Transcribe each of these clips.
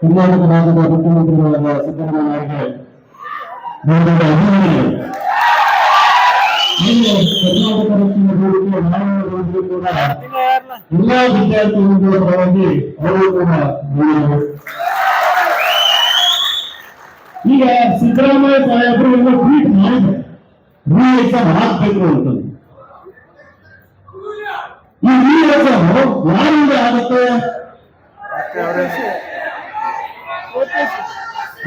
ಕರ್ನಾಟಕ ರಾಜ್ಯದ ಮುಖ್ಯಮಂತ್ರಿಗಳಾದ ಸಿದ್ದರಾಮಯ್ಯ ಅವರಿಗೆ ಕರ್ನಾಟಕ ರಕ್ಷಣಾ ವೇದಿಕೆ ಮಾನವರಿಗೆ ಕೂಡ ಎಲ್ಲಾ ವಿದ್ಯಾರ್ಥಿಗಳ ಪರವಾಗಿ ಅವರು ಕೂಡ ಈಗ ಸಿದ್ದರಾಮಯ್ಯ ಸಾಹೇಬರು ಎಲ್ಲ ಟ್ವೀಟ್ ಮಾಡಿದ್ರು ರೂಲ್ ಎಕ್ಸಾಮ್ ಹಾಕ್ಬೇಕು ಅಂತಂದು. ಈ ರೂಲ್ ಎಕ್ಸಾಮ್ ಯಾರಿಂದ ಆಗುತ್ತೆ?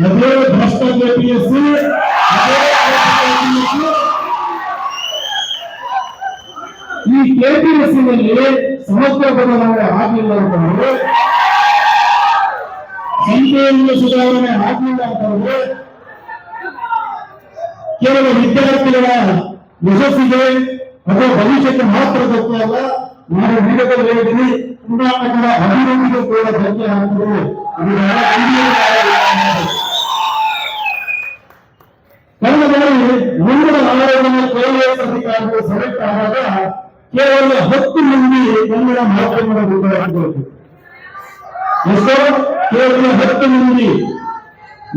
ಅದೇ ಭ್ರಷ್ಟ KPSC, ಈ KPSC ನಲ್ಲಿ ಸಮಗ್ರ ಬದಲಾವಣೆ ಆಗಲಿಲ್ಲ ಅಂತಂದ್ರೆ, ಸಂಖ್ಯೆಯನ್ನು ಸುಧಾರಣೆ ಆಗಲಿಲ್ಲ ಅಂತಂದ್ರೆ ಕೇವಲ ವಿದ್ಯಾರ್ಥಿಗಳ ಯಶಸ್ಸಿಗೆ ಅಥವಾ ಭವಿಷ್ಯಕ್ಕೆ ಮಾತ್ರ ಧಕ್ಕೆ ಅಲ್ಲ, ನಾನು ವಿಡಿಯೋದಲ್ಲಿ ಹೇಳಿದ್ದೀನಿ, ಕರ್ನಾಟಕದ ಅಭಿವೃದ್ಧಿಗೆ ಕೂಡ ಧಕ್ಕೆ ಹಾಕಿದ್ರು. ಕಳೆದ ಬಾರಿ ಮುಂದಿನ ಆಯೋಗದ KIS ಅಧಿಕಾರಿಗಳು ಸೆಲೆಕ್ಟ್ ಆದಾಗ ಕೇವಲ 10 ಮಂದಿ ಕನ್ನಡ ಮಾಧ್ಯಮದ ವಿದ್ಯಾರ್ಥಿಗಳು, ಎಷ್ಟೋ ಕೇವಲ 10 ಮಂದಿ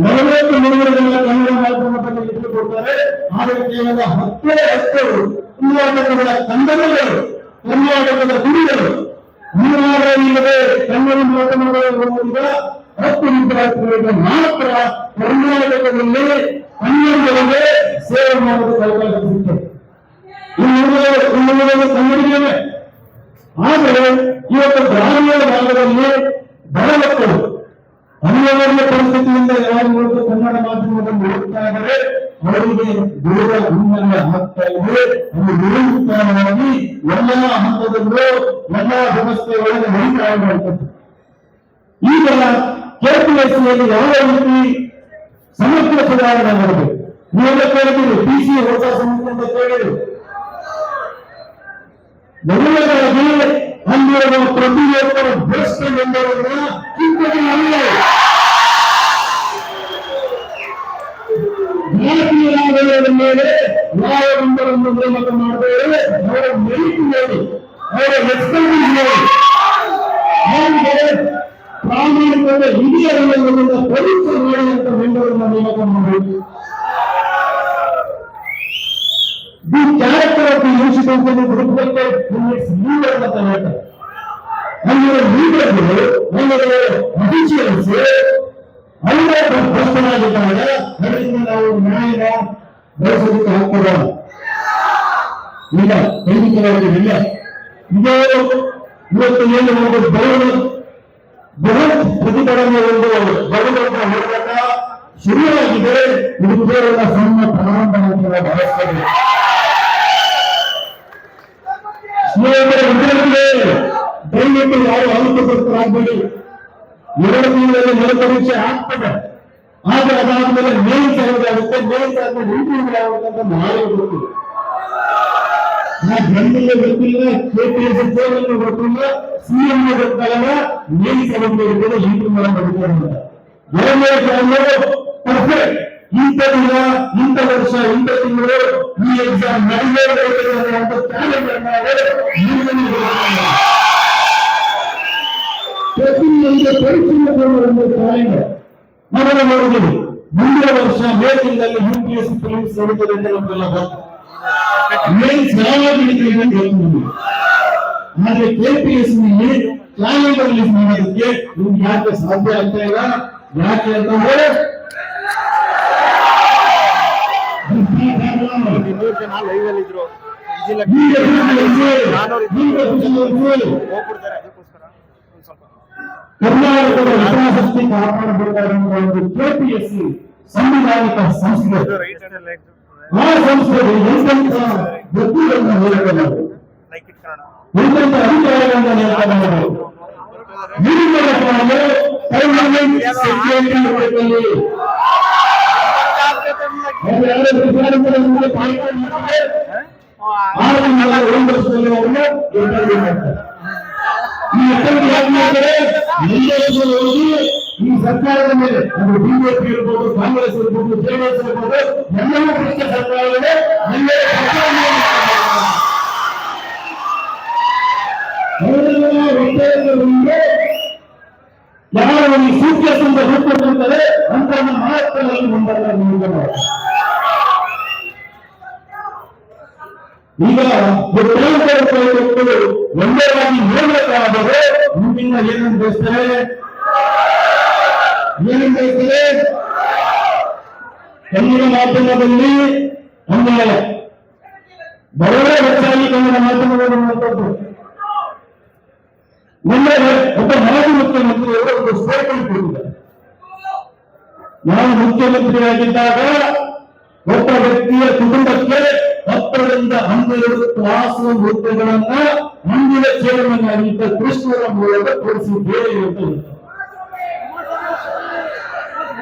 40 ಮಂದಿಗಳ ಕನ್ನಡ ಮಾಧ್ಯಮದಲ್ಲಿ ಇಟ್ಟುಕೊಡ್ತಾರೆ. ಆದರೆ ಕೇವಲ 10 ಕರ್ನಾಟಕದ ಕನ್ನಡಗಳು, ಕರ್ನಾಟಕದ ಗುಡಿಗಳು ಇಲ್ಲದೆ ಕನ್ನಡ ಮಾಧ್ಯಮಗಳಲ್ಲಿ ಓದಿದ 10 ವಿದ್ಯಾರ್ಥಿಗಳಿಗೆ ಮಾತ್ರ ಕರ್ನಾಟಕದಲ್ಲಿ ಕನ್ನಡಗಳಿಗೆ ಸೇವೆ ಮಾಡಲು ಅವಕಾಶ ಸಿಗ್ತದೆ. ಇನ್ನು ಕನ್ನಡಿಗರೇ. ಆದರೆ ಇವತ್ತು ಗ್ರಾಮೀಣ ಭಾಗದಲ್ಲಿ ಬಡಮಕ್ಕಳು ಅನಿವಾರ್ಯ ಪರಿಸ್ಥಿತಿಯಿಂದ ಯಾರು ಕನ್ನಡ ಮಾಧ್ಯಮದಲ್ಲಿ ಓದ್ತಾ ಇದ್ದಾರೆ, ಅವರಿಗೆ ದೂರ ಹಿನ್ನೆಲೆ ಆಗ್ತಾ ಇದೆ. ಅದು ನಿರಂತರವಾಗಿ ಎಲ್ಲ ಹಂತದಲ್ಲೂ ಎಲ್ಲ ವ್ಯವಸ್ಥೆಗಳನ್ನು ನಡೀತಾ ಇರುವಂಥದ್ದು. ಈಗ KPSCಯಲ್ಲಿ ಯಾವ ರೀತಿ ಸಮಗ್ರ ಸುಧಾರಣೆ ಮಾಡಬೇಕು? ನೀವೆಲ್ಲ ಕೇಳಿದ್ದೀರಿ, PC ಹೊಸ ಸಮಸ್ಯೆ ಅಂತ ಕೇಳಿದ್ರು. ಮೊದಲನೇದಾಗಿ ಅಲ್ಲಿರುವ ಪ್ರತಿಯೊಬ್ಬರು ಭ್ರಷ್ಟ ಎಂಬುದನ್ನ ಭಾರತೀಯರ ಮೇಲೆ ನ್ಯಾಯವಂತರನ್ನು ನೇಮಕ ಮಾಡಬೇಡಿ, ಅವರ ಮೆರಿಟ್ ನೋಡಿ, ಅವರ ಎಕ್ಸ್ಪರ್ಟೀಸ್ ನೋಡಿ, ಅವರಿಗೆ ಪ್ರಾಮಾಣಿಕತೆ ಇದೆಯಾ ಅನ್ನೋದನ್ನ ಪರೀಕ್ಷೆ ಮಾಡಿ ಅಂತ ಮೆಂಬರನ್ನ ನೇಮಕ ಮಾಡಬೇಕು. The character of the institution is reflected in its leaders ಅಂತ ಹೇಳ್ತಾರೆ. ಅಲ್ಲಿರುವ ಲೀಡರ್ಗಳು, ಅಲ್ಲಿರುವ ಅಫಿಷಿಯಲ್ಸ್ ಅವರೇ ಭ್ರಷ್ಟರಾಗಿದ್ದಾಗ ಅದರಿಂದ ನಾವು ನ್ಯಾಯನ ಬಯಸೋದಕ್ಕೆ ಹಾಕ್ತದ ಇಲ್ಲ, ಖಂಡಿತವಾಗಿಲ್ಲ. ಇದೇ ಇವತ್ತು ಏನು ಒಂದು ಬೃಹತ್ ಪ್ರತಿಭಟನೆ ಒಂದು ಬರುವಂತ ಹೋರಾಟ ಶುರುವಾಗಿದೆ. ಇದು ಕೇವಲ ಸಣ್ಣ ಪ್ರಾರಂಭ ಅಂತ ಭಾವಿಸ್ತೇವೆ. ದಯವಿಟ್ಟು ಯಾರು ಅನುಕೂಲರಾಗಬೇಡಿ. 2 ತಿಂಗಳಲ್ಲಿ ಮರು ಪರೀಕ್ಷೆ ಆಗ್ತದೆ. ಆದ್ರೆ ಅದಾದ್ಮೇಲೆ ಮೇಲ್ಸ್ ಆಗುತ್ತೆ, ಮೇಲ್ಸ್ ಆದ್ಮೇಲೆ ಇಂಟರ್ವ್ಯೂ ಆಗುತ್ತೆ ಅಂತ ನಾವೇ ಗೊತ್ತಿಲ್ಲ. ಜನರಿಗೆ ಗೊತ್ತಿಲ್ಲ, KPSC ಚೇರ್ಮನ್ ಗೊತ್ತಿಲ್ಲ, CM ಗೊತ್ತಾಗಲ್ಲ, ಮೇಲ್ಸ್ ಆಗುತ್ತೆ, ಇಂಟರ್ವ್ಯೂ ಆಗುತ್ತೆ. ಪರ್ಫೆಕ್ಟ್ ಇಂಥ ದಿನ, ಇಂಥ ವರ್ಷ, ಇಂಥ ತಿಂಗಳು ಈ ಎಕ್ಸಾಮ್ ನಡೆಯಬೇಕು ಅನ್ನುವಂಥ ಚಾಲೆಂಜ್ ಪ್ರತಿಯೊಂದು ಪರೀಕ್ಷೆಗಳು ಒಂದು ಚಾಲೆಂಜ್ ಮೊದಲು ನೋಡಿದ್ದೀವಿ. ಮುಂದಿನ ವರ್ಷ ಮೇ ತಿಂಗಳಲ್ಲಿ UPSC ಪ್ರಿಲಿಮ್ಸ್ ನಡೀತದೆ ಅಂತ ನಮಗೆಲ್ಲ ಗೊತ್ತು. ಮೇನ್ಸ್ ಯಾವಾಗ ನಡೀತದೆ ಅಂತ ಹೇಳ್ತೀವಿ. ಆದ್ರೆ KPSCನಲ್ಲಿ ಚಾಲೆಂಜ್ ರಿಲೀಸ್ ಮಾಡೋದಕ್ಕೆ ನಿಮ್ಗೆ ಯಾಕೆ ಸಾಧ್ಯ ಆಗ್ತಾ ಇಲ್ಲ? ಯಾಕೆ ಅಂತಂದ್ರೆ ಕರ್ನಾಟಕದ ಹಿತಾಸಕ್ತಿ ಕಾಪಾಡಬೇಕಾದಂತಹ ಒಂದು KPSC ಸಂವಿಧಾನಿಕ ಸಂಸ್ಥೆ. ಆ ಸಂಸ್ಥೆಗೆ ಎಂತೆಂಥ ವ್ಯಕ್ತಿಗಳನ್ನ ನೇಮಕ ಎಂತೆಂಥ ಅಧಿಕಾರಿಗಳನ್ನ ನೇಮಕ ಮಾಡಬಹುದು. ಈ ಅಸೆಂಬ್ಲಿ ಯಾಕೆ ಮಾಡ್ತಾರೆ? ಎಲ್ಲರೂ ಹೋಗಿ ಈ ಸರ್ಕಾರದ ಮೇಲೆ ಅದು ಬಿಜೆಪಿ ಇರ್ಬೋದು, ಕಾಂಗ್ರೆಸ್ ಇರ್ಬೋದು, ಜೆಡಿಎಸ್ ಇರ್ಬೋದು, ಎಲ್ಲವೂ ಭ್ರಷ್ಟ ಸರ್ಕಾರಗಳೇ ಯಾರು ಈ ಸೂಚ್ಯದಿಂದ ರೂಪಿಸುತ್ತಾರೆ ಅಂತ ನಮ್ಮ ಮಹತ್ವದಲ್ಲಿ ಮುಂದಾದ ಈಗ ಒಂದೇವಾಗಿ ನೇಮಕವಾದರೆ ಮುಂದಿನ ಏನನ್ನು ಬಯಸ್ತಾರೆ? ಏನನ್ನು ಬಯಸ್ತಾರೆ? ಕನ್ನಡ ಮಾಧ್ಯಮದಲ್ಲಿ ಅನ್ಯಾಯ ಬರವೇ ಹೆಚ್ಚಾಗಿ ಕನ್ನಡ ಮಾಧ್ಯಮದಲ್ಲಿ ಮಾಡುವಂಥದ್ದು. ಒಳ್ಳೆ ಒಬ್ಬ ಮಾಜಿ ಮುಖ್ಯಮಂತ್ರಿಯವರು ಒಂದು ಸ್ಟೇಟ್ಮೆಂಟ್ ಕೊಟ್ಟಿದ್ದಾರೆ. ನಾನು ಮುಖ್ಯಮಂತ್ರಿಯಾಗಿದ್ದಾಗ ಒಬ್ಬ ವ್ಯಕ್ತಿಯ ಕುಟುಂಬಕ್ಕೆ 10ರಿಂದ 12 ಕ್ಲಾಸ್ ಹುದ್ದೆಗಳನ್ನ ಮುಂದಿನ ಚೇರ್ಮನ್ ಆಗಿದ್ದ ಕೃಷ್ಣರ ಮೂಲಕ ಕೊಡಿಸಿದ್ದೇವೆ ಅಂತ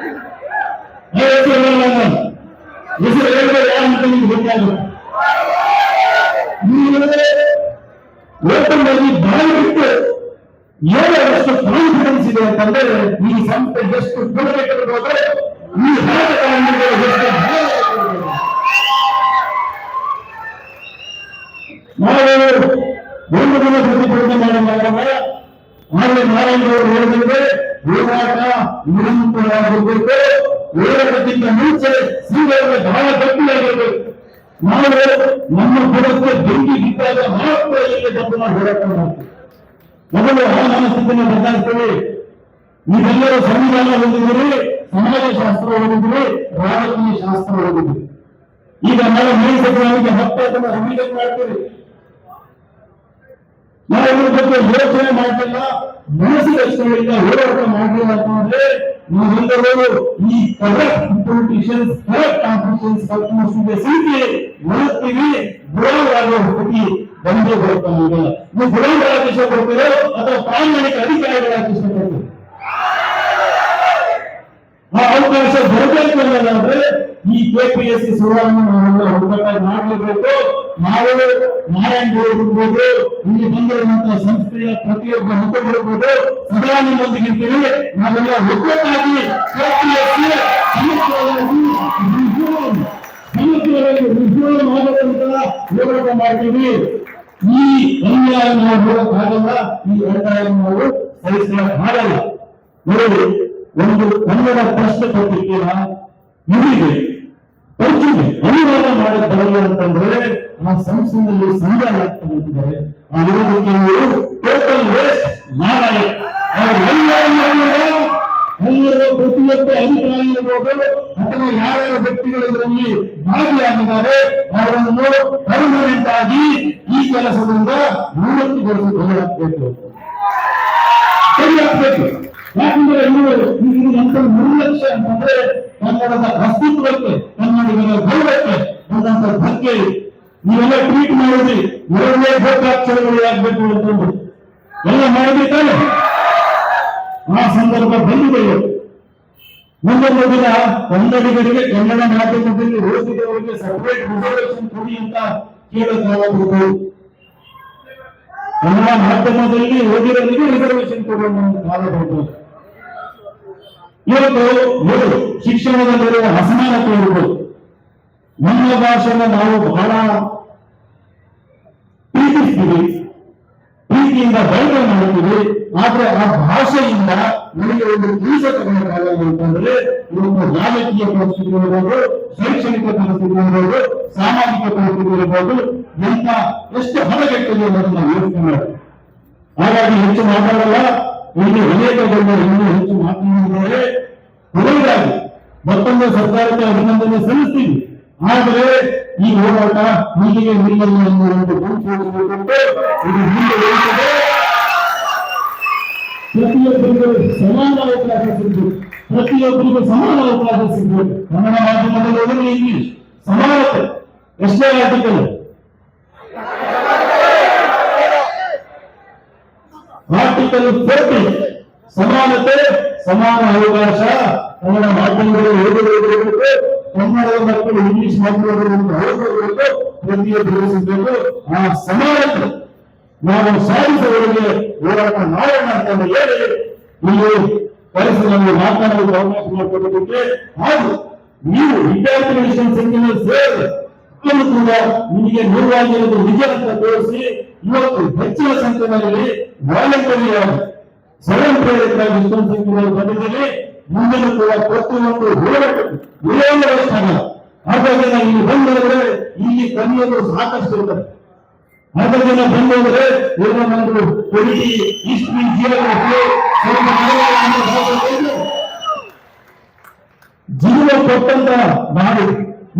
ಹೆಸರು ಹೇಳಿದ್ರೆ ಯಾರಂತ ನಿಮ್ಗೆ ಗೊತ್ತಾಗುತ್ತೆ. ಓಪನ್ನಲ್ಲಿ ಬಾಯಿ ಬಿಟ್ಟು ಏಳರಷ್ಟು ಕಾನ್ಫಿಡೆನ್ಸ್ ಇದೆ ಅಂತಂದ್ರೆ ಈ ಸಂಸ್ಥೆ ಎಷ್ಟು ಕೊಡಬೇಕಿರ್ಬೋದ್ರೆ ಈ ನಾವು ಒಂದು ದಿನ ಪ್ರತಿಭಟನೆ ಮಾಡಿದಾಗ ಆಗಲೇ ನಾರಾಯಣ ಅವರು ಹೇಳಿದ್ರೆ ಹೋರಾಟ ನಿರಂತರವಾಗಿರ್ಬೇಕು, ಹೋರಾಟಕ್ಕಿಂತ ಮುಂಚೆ ಸೀರೆಗಳ ಬಹಳ ಗಟ್ಟಿಯಾಗಿರ್ಬೇಕು. ನಾವು ನಮ್ಮ ಬುಡಕ್ಕೆ ಬೆಂಕಿ ಬಿದ್ದಾಗ ಮಾತ್ರ ಇಲ್ಲಿ ಬಂದು ನಾವು ಹೋರಾಟ ಮಾಡ್ತೀವಿ. ಮೊದಲು ಆ ಮನಸ್ಥಿತಿಯನ್ನು ಬದಲಾಯಿಸ್ತೇವೆ. ನೀವೆಲ್ಲರೂ ಸಂವಿಧಾನ ಓದಿದಿರಿ, ಸಮಾಜಶಾಸ್ತ್ರ ಓದಿದಿರಿ, ರಾಜಕೀಯ ಶಾಸ್ತ್ರ ಓದಿದಿರಿ. ಈಗ ನಾವು ಮೇಲ್ಸಭೆಯವರಿಗೆ 10 ರಿವಿಷನ್ ಮಾಡ್ತೀವಿ. ನಾವು ಇದ್ರ ಬಗ್ಗೆ ಯೋಚನೆ ಮಾಡಲಿಲ್ಲ, ಮನಸ್ಸಿನಷ್ಟರಿಂದ ಹೋರಾಟ ಮಾಡಲಿಲ್ಲ ಅಂತಂದ್ರೆ ನಾವೆಲ್ಲರೂ ಈ ಕರೆಕ್ಟ್ ಪೊಲಿಟಿಷಿಯನ್ಸ್, ಕರೆಕ್ಟ್ ಕಾಂಪಿಟೇಷನ್ಸ್ ಕಲ್ಪನೆ ಸಿಕ್ಕಿ ಬರುತ್ತೀವಿ, ಗುಲಾಮರಾಗುವ ಸ್ಥಿತಿ ಬಂದೇ ಬರ್ತಾನೆ. ಈಗ ನೀವು ಗುಲಾಮರಾಗಿ ಇಷ್ಟಪಡ್ತೀರೋ ಅಥವಾ ಪ್ರಾಮಾಣಿಕ ಅಧಿಕಾರಿಗಳಾಗಿ ಇಷ್ಟಪಡ್ತೀವಿ. ಆ ಅವಕಾಶ ಬರಬೇಕು ಅನ್ನೋದಾದ್ರೆ ಈ ಕೆಪಿಎಸ್ಸಿ ಸುಧಾರಣೆ ನಾವೆಲ್ಲ ಒಗ್ಗಟ್ಟಾಗಿ ಮಾಡಲೇಬೇಕು. ನಾವು ನಾರಾಯಣ ಇರ್ಬೋದು, ಇಲ್ಲಿ ಬಂದಿರುವಂತಹ ಸಂಸ್ಥೆಯ ಪ್ರತಿಯೊಬ್ಬ ಮುಖಗಳಿರ್ಬೋದು, ಸದಾ ನಿಮ್ಮೊಂದಿಗಿರ್ತೀವಿ. ನಾವೆಲ್ಲ ಒಗ್ಗಟ್ಟಾಗಿ ಕೆಪಿಎಸ್ಸಿ ಸಮಸ್ಯೆಗಳಲ್ಲಿ ಮಾಡುವಂತಹ ಹೋರಾಟ ಮಾಡ್ತೀವಿ. ಈ ಅನ್ಯಾಯ ನಾವು ಹೋಗಕ್ಕಾಗಲ್ಲ, ಈ ಅನ್ಯಾಯ ನಾವು ಸಹಿಸಲಾಗಲ್ಲ. ನೋಡಿ, ಒಂದು ಕನ್ನಡ ಪ್ರಶ್ನೆ ಪತ್ರಿಕೆಯ ಇವರಿಗೆ ಪರೀಕ್ಷೆಗೆ ಅನುವಾದ ಮಾಡಬಲ್ಲ ಅಂತಂದ್ರೆ ಆ ಸಂಸ್ಥೆಯಲ್ಲಿ ಸಂಧಾನ ಆಗ್ತಿದ್ದಾರೆ. ಆ ಇದಕ್ಕೆ ಟೋಟಲ್ ವೇಸ್ಟ್ ನಾರಾಯ ಎಲ್ಲರೂ ಪ್ರತಿಯೊಬ್ಬ ಅಧಿಕಾರಿ ಇರ್ಬೋದು ಅಥವಾ ಯಾರ್ಯಾರ ವ್ಯಕ್ತಿಗಳು ಇದರಲ್ಲಿ ಭಾಗಿಯಾಗಿದ್ದಾರೆ ಅವರನ್ನು ಪರ್ಮನೆಂಟ್ ಆಗಿ ಈ ಕೆಲಸದಿಂದ ನಿವೃತ್ತಿಗೊಳಿಸಬೇಕು. ಸರಿಯಾಗಬೇಕು. ಯಾಕಂದ್ರೆ ಇದು ನಂತರ ನಿರ್ಲಕ್ಷ್ಯ ಅಂತಂದ್ರೆ ಕನ್ನಡದ ಅಸ್ತಿತ್ವಕ್ಕೆ, ಕನ್ನಡಿಗರ ಗೌರವಕ್ಕೆ ಬಂದಂತ ಧಕ್ಕೆ ನೀವೆಲ್ಲ ಟ್ವೀಟ್ ಮಾಡಿದ್ರಿ, 2 ಭೋಟಾಕ್ಷರಗಳು ಆಗ್ಬೇಕು ಅಂತಂದು ಎಲ್ಲ ಮಾಡಬೇಕಾದ್ರೆ ಆ ಸಂದರ್ಭ ಬಂದಿದೆ. ಮುಂದೊಂದು ದಿನ ಕನ್ನಡಿಗರಿಗೆ ಕನ್ನಡ ಮಾಧ್ಯಮದಲ್ಲಿ ಓದಿದವರಿಗೆ ಸಪರೇಟ್ ರಿಸರ್ವೇಶನ್ ಕೊಡಿ ಅಂತ ಕೇಳಬೇಕಾಗಬಹುದು. ಕನ್ನಡ ಮಾಧ್ಯಮದಲ್ಲಿ ಓದಿರೋರಿಗೆ ರಿಸರ್ವೇಶನ್ ಕೊಡುವ ಕಾಲ ಬರ್ಬೋದು. ಇವತ್ತು ಶಿಕ್ಷಣದಲ್ಲಿರುವ ಅಸಮಾನತೆ ಇರ್ಬೋದು. ನಮ್ಮ ಭಾಷೆಯನ್ನು ನಾವು ಬಹಳ ಪ್ರೀತಿಸ್ತೀವಿ, ಪ್ರೀತಿಯಿಂದ ಬಳಕೆ ಮಾಡ್ತೀವಿ. ಆದ್ರೆ ಆ ಭಾಷೆಯಿಂದ ನಮಗೆ ಒಂದು ಕೆಲಸ ತಗೊಳ್ಳಕ್ಕಾಗಲ್ಲ ಅಂತಂದ್ರೆ ಇವತ್ತು ರಾಜಕೀಯ ಪರಿಸ್ಥಿತಿ ಇರಬಹುದು, ಶೈಕ್ಷಣಿಕ ಪರಿಸ್ಥಿತಿ ಇರಬಹುದು, ಸಾಮಾಜಿಕ ಪರಿಸ್ಥಿತಿ ಇರಬಹುದು, ಎಂತ ಎಷ್ಟು ಹದಗೆಟ್ಟಿದೆ ಅನ್ನೋದನ್ನ ನಾವು ಯೋಚನೆ ಮಾಡಿ. ಹಾಗಾಗಿ ಹೆಚ್ಚು ಮಾತಾಡಲ್ಲ. ಇಲ್ಲಿ ಅನೇಕ ಗಣ್ಯರು ಇನ್ನೂ ಹೆಚ್ಚು ಮಾತನಾಡಿದ್ದಾರೆ. ಕೊನೆಯದಾಗಿ ಮತ್ತೊಂದು ಸರ್ಕಾರಕ್ಕೆ ಅಭಿನಂದನೆ ಸಲ್ಲಿಸ್ತೀವಿ. ಆದರೆ ಈ ಹೋರಾಟ ಹೀಗೆ ನಿಲ್ಲಲ್ಲ ಎನ್ನುವಂತೆ ಗುರುತಿಸಬೇಕಂತೆ ಇದು ಮುಂದೆ ಹೋಗುತ್ತದೆ. ಪ್ರತಿಯೊಬ್ಬರಿಗೂ ಸಮಾನ ಅವಕಾಶ ಸಿಗಬೇಕು, ಪ್ರತಿಯೊಬ್ಬರಿಗೂ ಸಮಾನ ಅವಕಾಶ ಸಿಗಬೇಕು. ಕನ್ನಡ ಮಾಧ್ಯಮದಲ್ಲಿ ಹೋದರೆ ಇಂಗ್ಲಿಷ್ ಸಮಾನತೆ ಎಷ್ಟೇ ಆರ್ಟಿಕಲ್ ಆರ್ಟಿಕಲ್ 40 ಸಮಾನತೆ, ಸಮಾನ ಅವಕಾಶ. ಕನ್ನಡ ಮಾಧ್ಯಮದಲ್ಲಿ ಓದಬೇಕು, ಕನ್ನಡದ ಮಕ್ಕಳು ಇಂಗ್ಲಿಷ್ ಮಾತನಾಡುವಂತ ಓದಬೇಕು, ಪ್ರತಿಯೊಬ್ಬರು ಸಿಗಬೇಕು. ಆ ಸಮಾನತೆ ನಾವು ಸಾಧಿಸುವವರಿಗೆ ಹೋರಾಟ ಮಾಡೋಣ ಅಂತ ಹೇಳಿ ಇಲ್ಲಿ ಪರಿಸರದಲ್ಲಿ ಮಾತನಾಡುವ ಅವಕಾಶ ಮಾಡಿಕೊಡೋದಕ್ಕೆ ಹಾಗೂ ನೀವು ವಿದ್ಯಾರ್ಥಿ ಸಂಖ್ಯೆಯಲ್ಲಿ ಸೇರಿ ಕೂಡ ನಿಮಗೆ ನೂರಾಗಿರುವುದು ನಿಜ ಅಂತ ತೋರಿಸಿ ಇವತ್ತು ಹೆಚ್ಚಿನ ಸಂಖ್ಯೆಯಲ್ಲಿ ವಾಲಂಟರಿ ಸ್ವಯಂ ಪ್ರೇರಿತ ವಿಶ್ವ ಸಂಖ್ಯೆಯಲ್ಲಿ ಬಂದಿದ್ದಲ್ಲಿ ಮುಂದಿನ ಕೂಡ ಪ್ರತಿಯೊಂದು ಹೋರಾಟ ಆದ್ದರಿಂದ ಇಲ್ಲಿ ಬಂದರೆ ಇಲ್ಲಿ ಕಲಿಯೋದು ಸಾಕಷ್ಟು ಇರ್ತದೆ. ಅದರಿಂದ ಬಂದವರೆ ನಮ್ಮದು ಪೊಲಿಟಿ ಹಿಸ್ಟ್ರಿ ಜಿಯೋಗ್ರಫಿ ಜೀವ ಕೊಟ್ಟಂತ ನಾಡು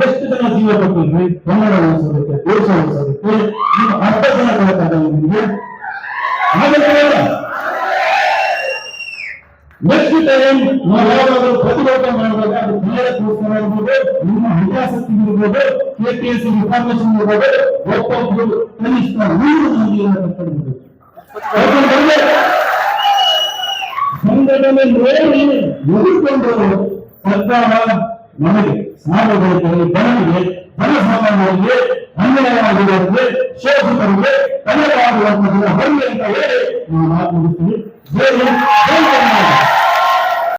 ಎಷ್ಟು ಜನ ಜೀವ ಕೊಟ್ಟಿದ್ವಿ ಕನ್ನಡ ಉಳಿಸೋದಕ್ಕೆ ದೇಶ ಉಳಿಸೋದಕ್ಕೆ ನೀವು ಅರ್ಧ ಜನ ಕೊಡಕ್ಕಾಗಲ್ಲ ನಿಮಗೆ. ನೆಕ್ಸ್ಟ್ ಟೈಮ್ ನಾವು ಯಾವಾಗಲೂ ಪ್ರತಿಭಟನೆ ಮಾಡುವಾಗ ಅದು ಕ್ರಿಯಾತ್ಮಕ ಇರ್ಬೋದು, ನಿಮ್ಮ ಹಿತಾಸಕ್ತಿ ಇರ್ಬೋದು, KPSC ಇನ್ಫಾರ್ಮೇಶನ್ ಇರ್ಬೋದು, ಒಬ್ಬೊಬ್ಬರು ಕನಿಷ್ಠ 3 ಮಂದಿಯನ್ನು ಕರ್ಕೊಂಡು ಸಂಘಟನೆ ನೋಡಿ ಎದುರ್ಕೊಂಡವರು ಸರ್ಕಾರ ನಮಗೆ ಸಾರ್ವಜನಿಕರಿಗೆ ಜನರಿಗೆ ಜನಸಾಮಾನ್ಯರಿಗೆ ಅನ್ಯಾಯವಾಗಿರುವವರಿಗೆ ಶೋಷಕರಿಗೆ ತಲೆಯಾಗುವಂತಹ ಹೊರಗೆ ಅಂತ ಹೇಳಿ ನಾವು ಮಾತನಾಡುತ್ತೀವಿ.